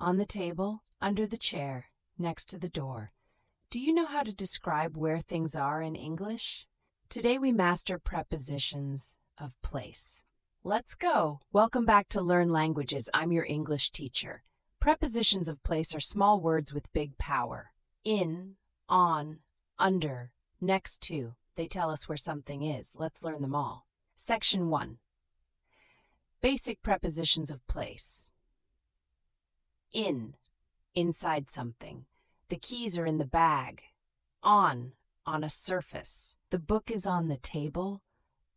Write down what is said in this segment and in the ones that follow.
on the table, under the chair, next to the door. Do you know how to describe where things are in English? Today we master prepositions of place. Let's go! Welcome back to Learn Languages. I'm your English teacher. Prepositions of place are small words with big power. In, on, under, next to. They tell us where something is. Let's learn them all. Section 1. Basic prepositions of place. In, inside something. The keys are in the bag. On a surface. The book is on the table.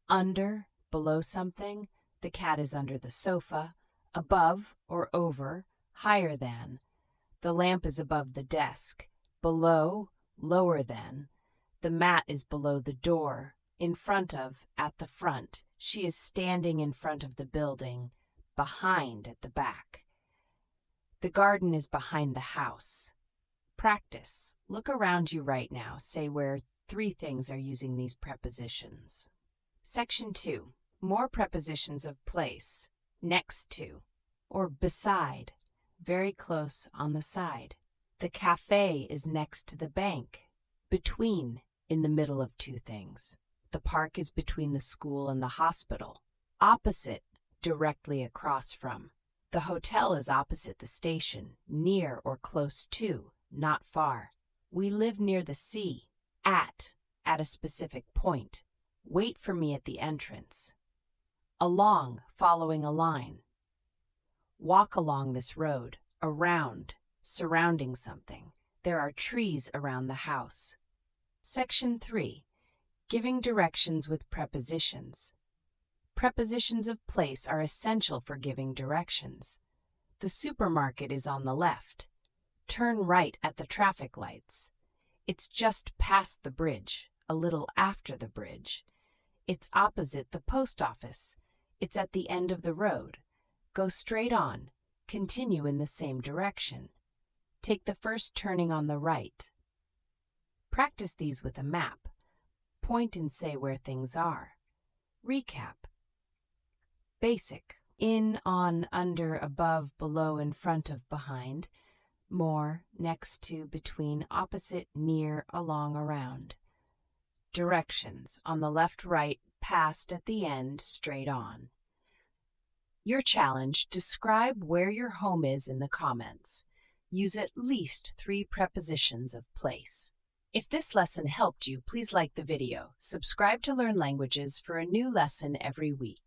Under, below something. The cat is under the sofa. Above or over, higher than. The lamp is above the desk. Below, lower than. The mat is below the door. In front of, at the front. She is standing in front of the building. Behind, at the back. The garden is behind the house. Practice. Look around you right now. Say where 3 things are using these prepositions. Section 2. More prepositions of place. Next to, or beside, very close on the side. The cafe is next to the bank. Between, in the middle of 2 things. The park is between the school and the hospital. Opposite, directly across from. The hotel is opposite the station, near or close to, not far. We live near the sea. At a specific point. Wait for me at the entrance. Along, following a line. Walk along this road. Around, surrounding something. There are trees around the house. Section 3. Giving directions with prepositions. Prepositions of place are essential for giving directions. The supermarket is on the left. Turn right at the traffic lights. It's just past the bridge, a little after the bridge. It's opposite the post office. It's at the end of the road. Go straight on. Continue in the same direction. Take the first turning on the right. Practice these with a map. Point and say where things are. Recap. Basic. In, on, under, above, below, in front of, behind. More, next to, between, opposite, near, along, around. Directions. On the left, right, past, at the end, straight on. Your challenge: describe where your home is in the comments. Use at least 3 prepositions of place. If this lesson helped you, please like the video. Subscribe to Learn Languages for a new lesson every week.